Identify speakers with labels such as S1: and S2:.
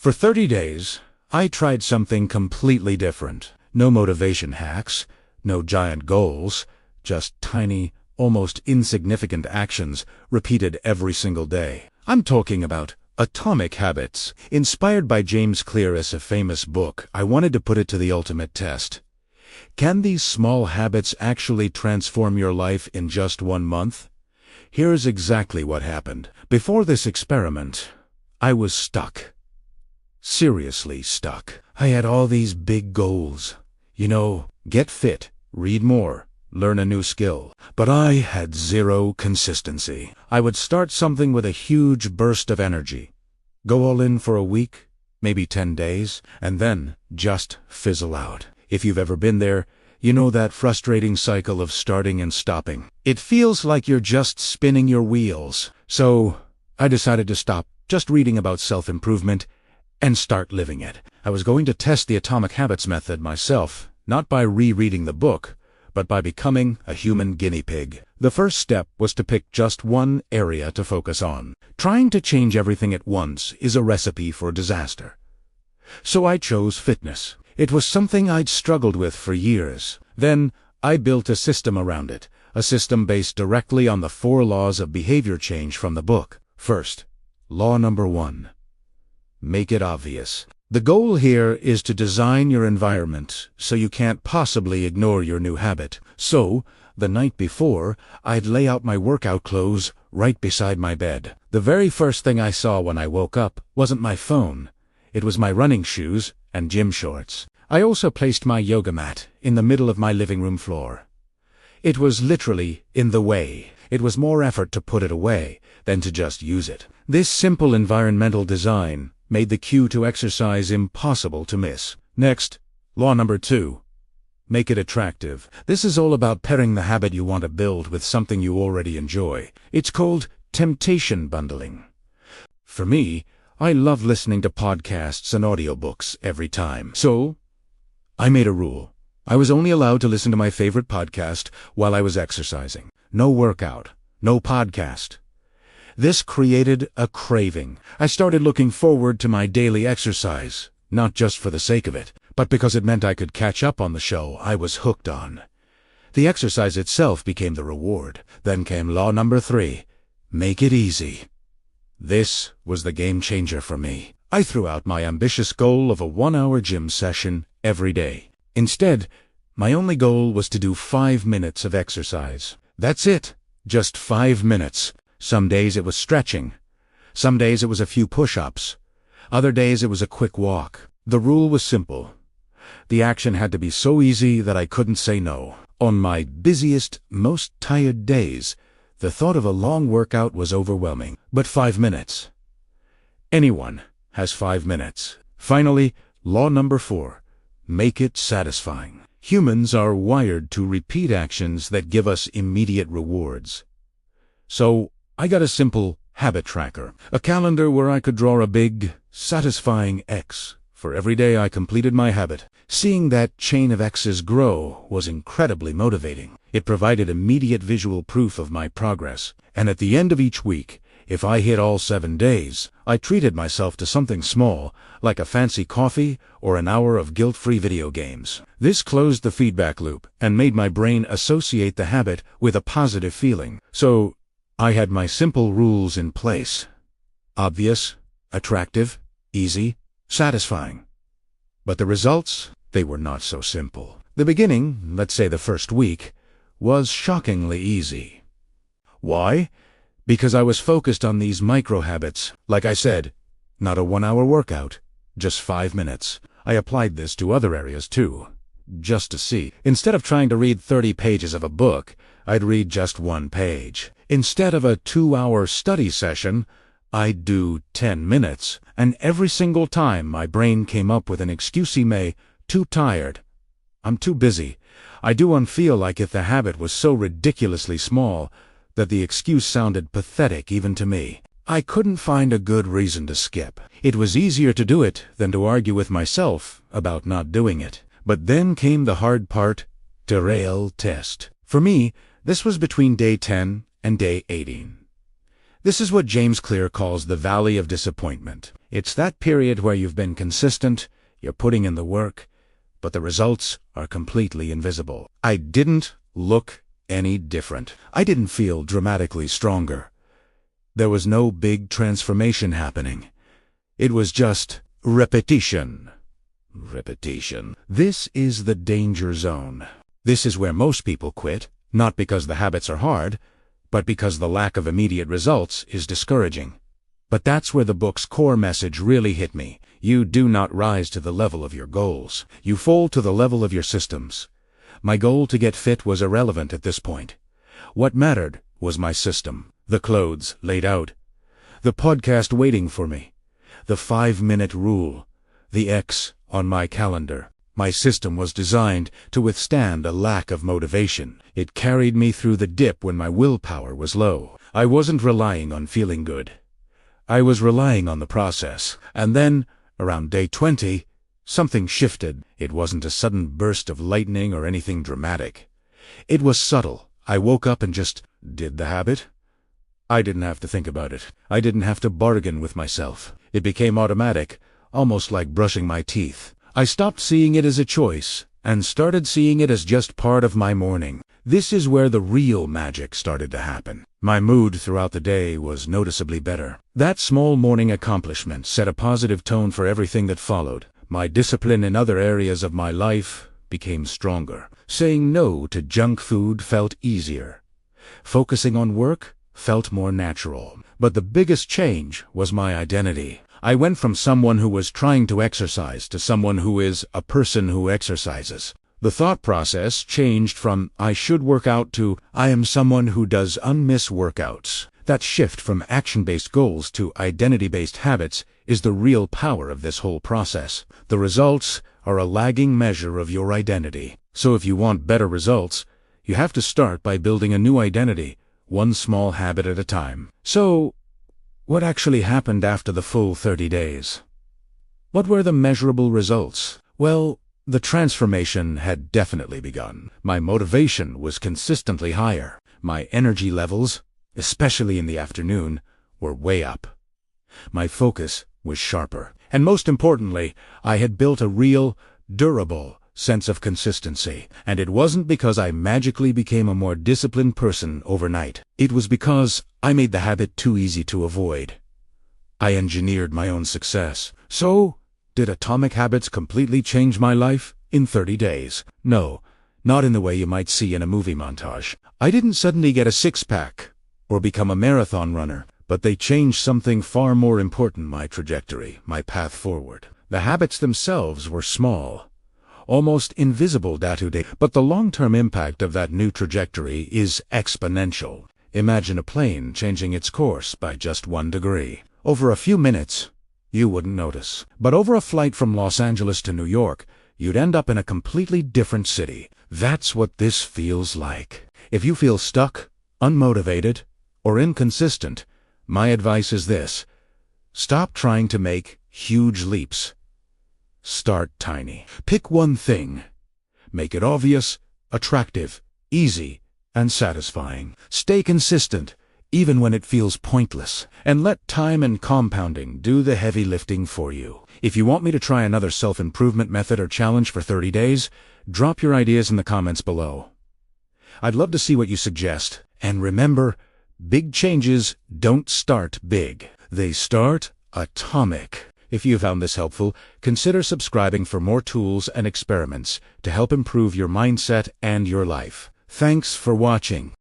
S1: For 30 days, I tried something completely different. No motivation hacks, no giant goals, just tiny, almost insignificant actions repeated every single day. I'm talking about atomic habits. Inspired by James Clear's famous book, I wanted to put it to the ultimate test. Can these small habits actually transform your life in just 1 month? Here's exactly what happened. Before this experiment, I was stuck. Seriously stuck. I had all these big goals. Get fit, read more, learn a new skill. But I had zero consistency. I would start something with a huge burst of energy, go all in for a week, maybe 10 days, and then just fizzle out. If you've ever been there, you know that frustrating cycle of starting and stopping. It feels like you're just spinning your wheels. So I decided to stop just reading about self-improvement and start living it. I was going to test the Atomic Habits method myself, not by rereading the book, but by becoming a human guinea pig. The first step was to pick just one area to focus on. Trying to change everything at once is a recipe for disaster. So I chose fitness. It was something I'd struggled with for years. Then I built a system around it, a system based directly on the 4 laws of behavior change from the book. First, law number 1. Make it obvious. The goal here is to design your environment so you can't possibly ignore your new habit. So, the night before, I'd lay out my workout clothes right beside my bed. The very first thing I saw when I woke up wasn't my phone. It was my running shoes and gym shorts. I also placed my yoga mat in the middle of my living room floor. It was literally in the way. It was more effort to put it away than to just use it. This simple environmental design made the cue to exercise impossible to miss. Next, law number 2. Make it attractive. This is all about pairing the habit you want to build with something you already enjoy. It's called temptation bundling. For me, I love listening to podcasts and audiobooks every time. So, I made a rule. I was only allowed to listen to my favorite podcast while I was exercising. No workout, no podcast. This created a craving. I started looking forward to my daily exercise, not just for the sake of it, but because it meant I could catch up on the show I was hooked on. The exercise itself became the reward. Then came law number 3. Make it easy. This was the game changer for me. I threw out my ambitious goal of a 1-hour gym session every day. Instead, my only goal was to do 5 minutes of exercise. That's it. Just 5 minutes. Some days it was stretching. Some days it was a few push-ups. Other days it was a quick walk. The rule was simple. The action had to be so easy that I couldn't say no. On my busiest, most tired days, the thought of a long workout was overwhelming. But 5 minutes. Anyone has 5 minutes. Finally, law number 4. Make it satisfying. Humans are wired to repeat actions that give us immediate rewards. So, I got a simple habit tracker, a calendar where I could draw a big, satisfying X for every day I completed my habit. Seeing that chain of X's grow was incredibly motivating. It provided immediate visual proof of my progress, and at the end of each week, if I hit all 7 days, I treated myself to something small, like a fancy coffee or an hour of guilt-free video games. This closed the feedback loop and made my brain associate the habit with a positive feeling. So, I had my simple rules in place. Obvious, attractive, easy, satisfying. But the results, they were not so simple. The beginning, let's say the first week, was shockingly easy. Why? Because I was focused on these micro-habits. Like I said, not a 1-hour workout, just 5 minutes. I applied this to other areas too, just to see. Instead of trying to read 30 pages of a book, I'd read just 1 page. Instead of a 2-hour study session, I'd do 10 minutes. And every single time my brain came up with an excuse: too tired, I'm too busy. I do feel like if the habit was so ridiculously small that the excuse sounded pathetic even to me. I couldn't find a good reason to skip. It was easier to do it than to argue with myself about not doing it. But then came the hard part, derail test. For me, this was between day 10 and day 18. This is what James Clear calls the valley of disappointment. It's that period where you've been consistent, you're putting in the work, but the results are completely invisible. I didn't look any different. I didn't feel dramatically stronger. There was no big transformation happening. It was just repetition. Repetition. This is the danger zone. This is where most people quit, not because the habits are hard, but because the lack of immediate results is discouraging. But that's where the book's core message really hit me. You do not rise to the level of your goals. You fall to the level of your systems. My goal to get fit was irrelevant at this point. What mattered was my system. The clothes laid out. The podcast waiting for me. The 5-minute rule. The X on my calendar. My system was designed to withstand a lack of motivation. It carried me through the dip when my willpower was low. I wasn't relying on feeling good. I was relying on the process. And then, around day 20, something shifted. It wasn't a sudden burst of lightning or anything dramatic. It was subtle. I woke up and just did the habit. I didn't have to think about it. I didn't have to bargain with myself. It became automatic, almost like brushing my teeth. I stopped seeing it as a choice and started seeing it as just part of my morning. This is where the real magic started to happen. My mood throughout the day was noticeably better. That small morning accomplishment set a positive tone for everything that followed. My discipline in other areas of my life became stronger. Saying no to junk food felt easier. Focusing on work felt more natural. But the biggest change was my identity. I went from someone who was trying to exercise to someone who is a person who exercises. The thought process changed from I should work out to I am someone who does unmiss workouts. That shift from action-based goals to identity-based habits is the real power of this whole process. The results are a lagging measure of your identity. So if you want better results, you have to start by building a new identity, one small habit at a time. So, what actually happened after the full 30 days? What were the measurable results? Well, the transformation had definitely begun. My motivation was consistently higher. My energy levels, especially in the afternoon, were way up. My focus was sharper. And most importantly, I had built a real, durable sense of consistency. And it wasn't because I magically became a more disciplined person overnight. It was because I made the habit too easy to avoid. I engineered my own success. So, did Atomic Habits completely change my life in 30 days? No, not in the way you might see in a movie montage. I didn't suddenly get a six-pack or become a marathon runner, but they changed something far more important: my trajectory, my path forward. The habits themselves were small, almost invisible day-to-day, but the long-term impact of that new trajectory is exponential. Imagine a plane changing its course by just 1 degree. Over a few minutes, you wouldn't notice. But over a flight from Los Angeles to New York, you'd end up in a completely different city. That's what this feels like. If you feel stuck, unmotivated, or inconsistent, my advice is this: stop trying to make huge leaps. Start tiny. Pick one thing. Make it obvious, attractive, easy, and satisfying. Stay consistent, even when it feels pointless, and let time and compounding do the heavy lifting for you. If you want me to try another self-improvement method or challenge for 30 days, drop your ideas in the comments below. I'd love to see what you suggest. And remember, big changes don't start big. They start atomic. If you found this helpful, consider subscribing for more tools and experiments to help improve your mindset and your life. Thanks for watching.